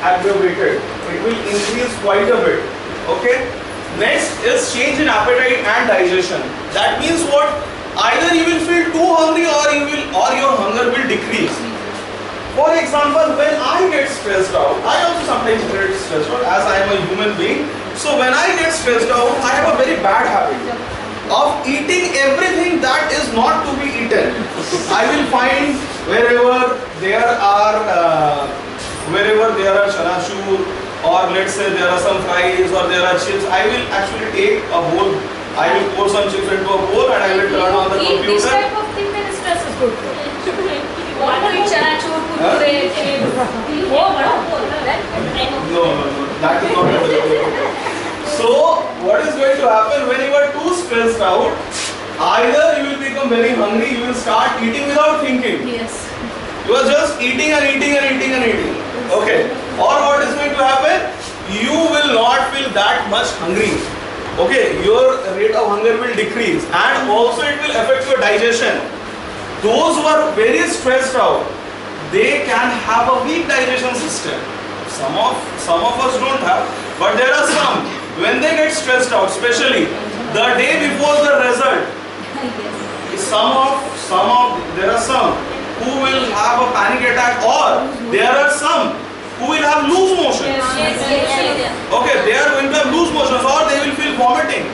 aggravated. It will increase quite a bit. Okay. Next is change in appetite and digestion. That means what? Either you will feel too hungry or your hunger will decrease. For example, when I get stressed out, I also sometimes get stressed out as I am a human being. So when I get stressed out, I have a very bad habit of eating everything that is not to be eaten. I will find wherever there are chanachur, or let's say there are some fries or there are chips, I will actually take a bowl, I will pour some chips into a bowl and I will turn on the computer. This type of thing, then stress is good. What to eat chanachur, kurkure, chips? No, that is not available. So what is going to happen when you are too stressed out? Either you will become very hungry, you will start eating without thinking. Yes. You are just eating and eating and eating and eating. Okay. Or what is going to happen? You will not feel that much hungry. Okay. Your rate of hunger will decrease, and also it will affect your digestion. Those who are very stressed out, they can have a weak digestion system. Some of us don't have, but there are some. When they get stressed out, especially the day before the result, there are some who will have a panic attack, or there are some who will have loose motions. Okay, they are going to have loose motions, or they will feel vomiting.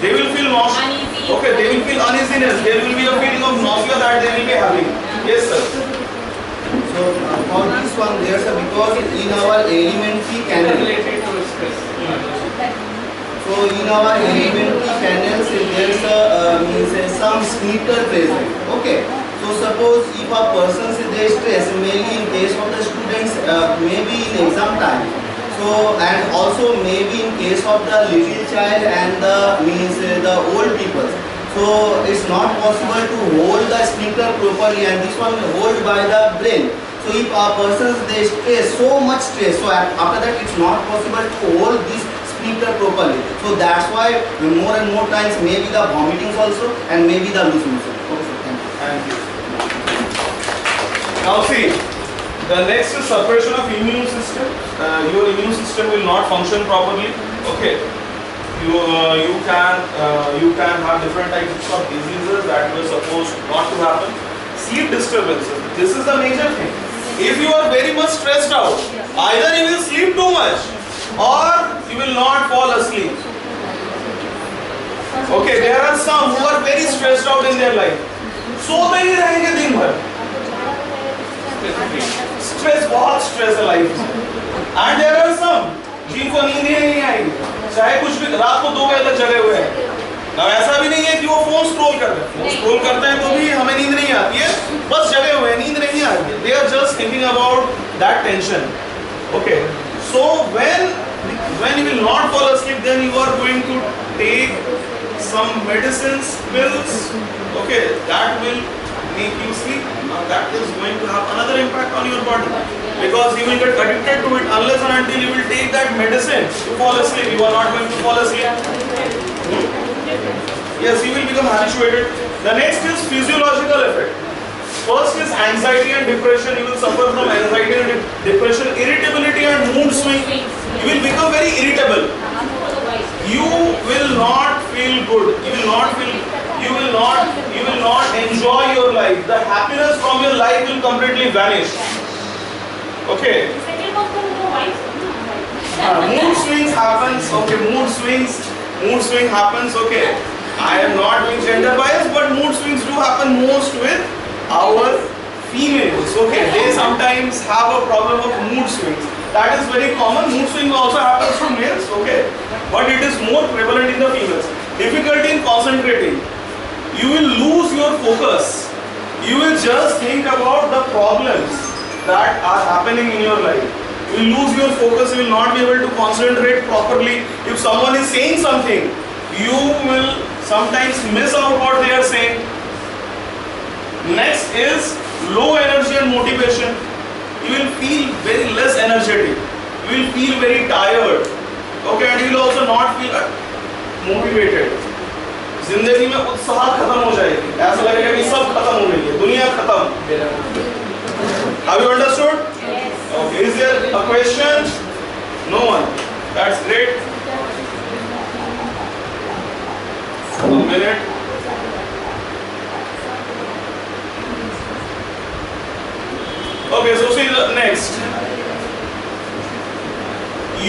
They will feel nausea. Okay, they will feel uneasiness. There will be a feeling of nausea that they will be having. Yes, sir. So for this one, there's a, because in our alimentary canal. So in our alimentary canals, there's a some sphincter present. Okay. So suppose if a person is stressed, mainly in case of the students, maybe in exam time. So and also maybe in case of the little child and the old people. So it's not possible to hold the sphincter properly, and this one hold by the brain. So if a person is stressed, so much stress, so after that it's not possible to hold this sphincter properly. So that's why more and more times maybe the vomitings also, and maybe the loose motion. Okay, sir, thank you. Now see, the next is suppression of immune system. Your immune system will not function properly. Okay. you can have different types of diseases that were supposed not to happen. Sleep disturbances. This is the major thing. If you are very much stressed out, either you will sleep too much or you will not fall asleep. Okay, there are some who are very stressed out in their life. सोते ही रहेंगे दिन भर. Stress, बहुत stress है life में. And there are some जिनको नींद ही नहीं आएगी, चाहे कुछ भी रात को 2 बजे तक जगे हुए हैं. अब ऐसा भी नहीं है कि वो फोन स्क्रॉल कर रहे हैं. फोन स्क्रॉल करते हैं तो भी हमें नींद नहीं आती है, बस जगे हुए हैं, नींद नहीं आ रही है. They are just thinking about that tension. Okay, so when you will not fall asleep, then you are going to take some medicines, pills. Okay, that will make you sleep. Now that is going to have another impact on your body because you will get addicted to it unless and until you will take that medicine to fall asleep. You are not going to fall asleep. Yes, you will become habituated. The next is physiological effect. First is anxiety and depression. You will suffer from anxiety and depression, irritability and mood swing. You will become very irritable. You will not feel good. You will not enjoy your life. The happiness from your life will completely vanish. Okay. Mood swings happens. Okay, mood swing happens. Okay. I am not doing gender bias, but mood swings do happen most with our females. Okay, they sometimes have a problem of mood swings. That is very common. Mood swing also happens from males. Okay, but it is more prevalent in the females. Difficulty in concentrating. You will lose your focus. You will just think about the problems that are happening in your life. You will lose your focus. You will not be able to concentrate properly. If someone is saying something, you will sometimes miss out what they are saying. Next is low energy and motivation. You will feel very less energetic. You will feel very tired. Okay, and you will also not feel motivated. जिंदगी में उत्साह खत्म हो जाएगी. ऐसा लगेगा कि सब खत्म हो गई है, दुनिया खत्म. Have you understood? Yes. Okay. Is there a question? No one. That's great. A minute. Okay, so see the next.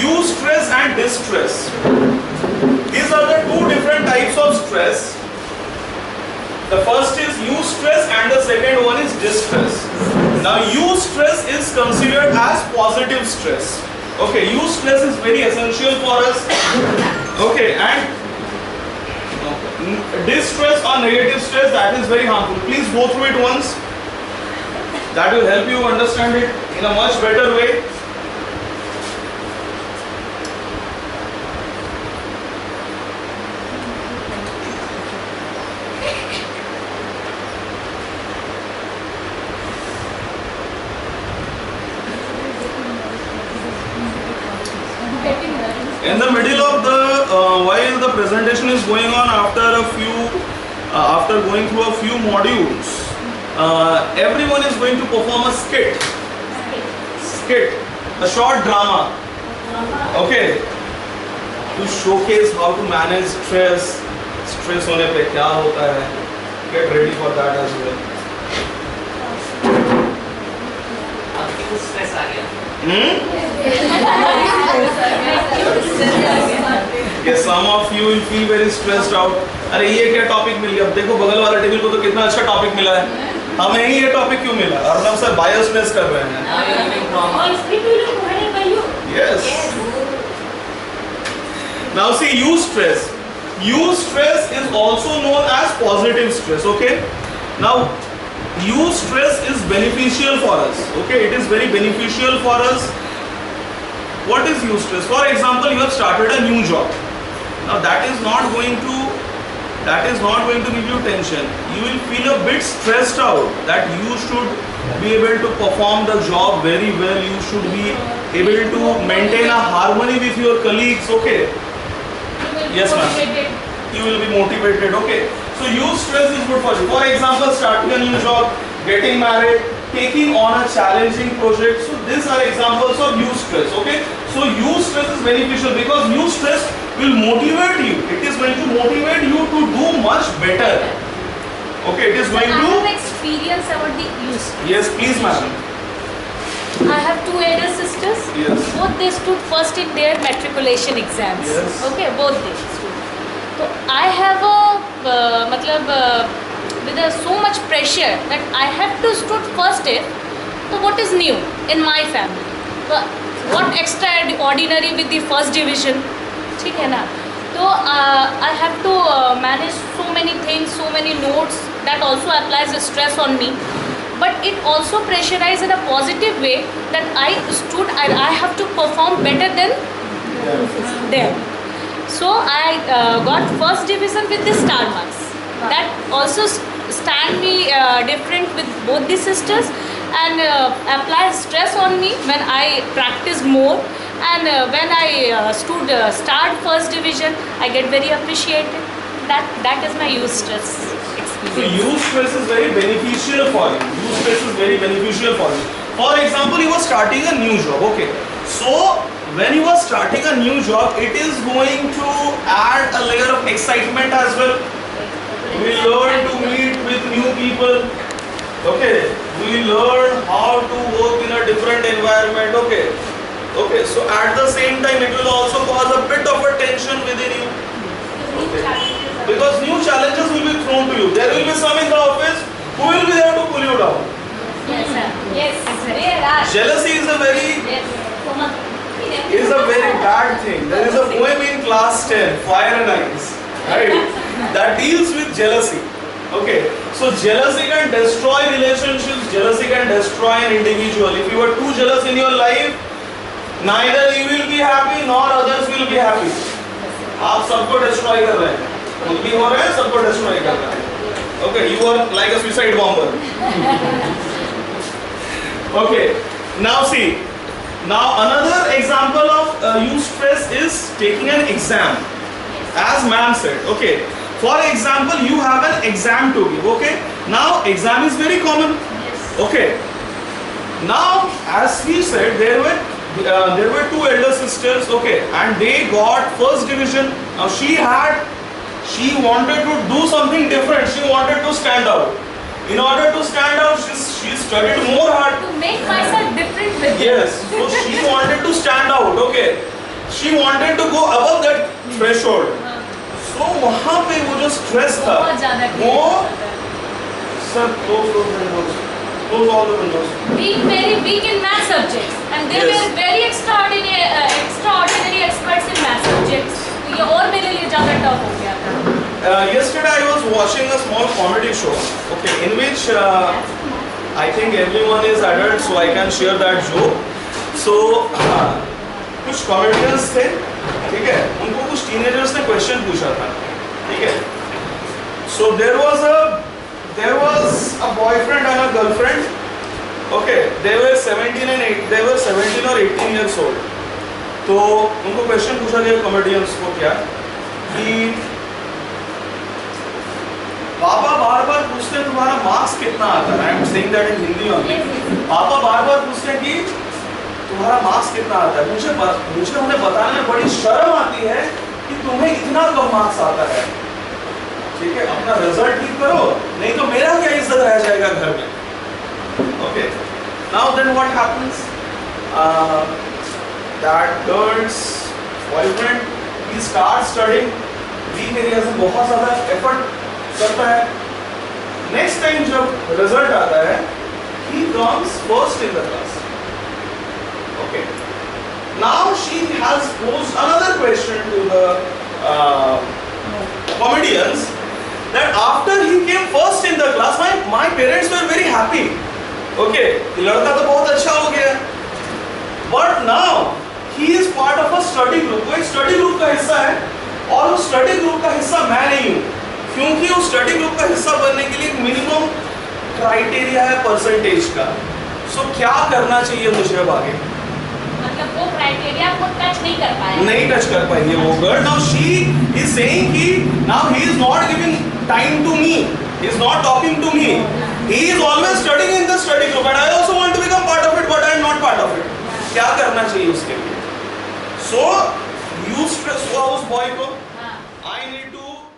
Eustress and distress. These are the two different types of stress. The first is eustress and the second one is distress. Now eustress is considered as positive stress. Okay, eustress is very essential for us. Okay, and distress or negative stress, that is very harmful. Please go through it once. That will help you understand it in a much better way. In the middle of the while the presentation is going on, after going through a few modules, everyone is going to perform a skit, a short drama. Okay, to showcase how to manage stress होने पे क्या होता है. Get ready for that as well. आपको stress आ गया. Yes, some of you will feel very stressed out. अरे ये क्या टॉपिक मिल गया? अब देखो बगल वाला टेबल को तो कितना अच्छा टॉपिक मिला है. हमें ही ये टॉपिक क्यों मिला? अर्नब सर बायोसनेस कर रहे हैं. Yes. Now see, eustress. Eustress is also known as positive stress. Okay. Now eustress is beneficial for us. Okay, it is very beneficial for us. What is eustress? For example, you have started a new job. Now that is not going to give you tension. You will feel a bit stressed out that you should be able to perform the job very well. You should be able to maintain a harmony with your colleagues. Okay. Yes, ma'am. You will be motivated. Okay. So eustress is good for you. For example, starting a new job, getting married, taking on a challenging project. So these are examples of eustress. Okay. So eustress is beneficial because eustress will motivate you. It is going to motivate you to do much better. Okay, it is going I to. have experience about the use. Yes, please, ma'am. I have two elder sisters. Yes. Both they stood first in their matriculation exams. Yes. Okay, both they stood. So I have a with so much pressure that I have to stood first in. So what is new in my family? So what extraordinary with the first division? ठीक है ना? So I have to manage so many things, so many notes. That also applies a stress on me. But it also pressurized in a positive way that I stood and I have to perform better than them. So I got first division with the star marks. That also stand me different with both the sisters and apply stress on me when I practice more. And when I start first division, I get very appreciated. That is my use stress experience. So use stress is very beneficial for you. Use stress is very beneficial for you. For example, you are starting a new job. Okay. So when you are starting a new job, it is going to add a layer of excitement as well. We learn to meet with new people. Okay. We learn how to work in a different environment. Okay. Okay. So at the same time, it will also cause a bit of a tension within you. Okay. Because new challenges will be thrown to you. There will be some in the office who will be there to pull you down. Yes, sir. Yes. Jealousy is a very bad thing. There is a poem in class 10, Fire and Ice, right? That deals with jealousy. Okay. So jealousy can destroy relationships. Jealousy can destroy an individual. If you are too jealous in your life, neither you will be happy nor others will be happy. आप सबको destroy कर रहे हैं. खुद भी हो रहे हैं, सबको destroy कर रहे हैं. Okay, you are like a suicide bomber. Okay, now see. Now another example of use stress is taking an exam. As ma'am said, okay. For example, you have an exam to give. Okay. Now exam is very common. Okay. Now, as we said, there were two elder sisters, okay, and they got first division. Now she wanted to do something different. She wanted to stand out. In order to stand out, she studied more hard. To make myself different with Yes. So she wanted to stand out. Okay. She wanted to go above that threshold. So वहाँ पे वो जो stress था, वो sir close all the windows. Being very weak in math subjects, and they were very extraordinary experts in math subjects. तो ये और मेरे लिए ज़्यादा tough हो गया था. Yesterday I was watching a small comedy show, okay, in which I think everyone is adult, so I can share that joke. So कुछ comedians थे, ठीक है, उनको कुछ teenagers ने question पूछा था, ठीक है. So there was a boyfriend and a girlfriend. Okay, they were 17 or 18 years old. तो उनको क्वेश्चन पूछा गया कॉमेडियंस को क्या कि पापा बार-बार पूछते हैं तुम्हारा मार्क्स कितना आता है. I am saying that in Hindi only. पापा बार-बार पूछते हैं कि तुम्हारा मार्क्स कितना आता है. मुझे उन्हें बताने में बड़ी शर्म आती है कि तुम्हें इतना कम मार्क्स आता है. ठीक है, अपना रिजल्ट ठीक करो, नहीं तो मेरा क्या इज्जत रह जाएगा घर में. Okay, now then what happens, that girl's boyfriend he start studying, weak areas में बहुत ज़्यादा एफर्ट करता है. नेक्स्ट टाइम जब रिजल्ट आता है, he comes first in the class. Okay, now she has posed another question to the comedians, that after he came first in the class, my parents were very happy. Okay, लड़का तो बहुत अच्छा हो गया. But now he is part of a study group. वो एक study group का हिस्सा है, और उस study group का हिस्सा मैं नहीं हूँ, क्योंकि उस study group का हिस्सा बनने के लिए एक minimum criteria है percentage का. So क्या करना चाहिए मुझे अब आगे? मतलब वो क्राइटेरिया को टच नहीं कर पाए. नहीं टच कर पाएंगे वो girl. Now she is saying कि now he is not giving time to me, he is not talking to me, he is always studying in the study group and I also want to become part of it, but I am not part of it. क्या करना चाहिए उसके लिए? So use stress. उस boy I need to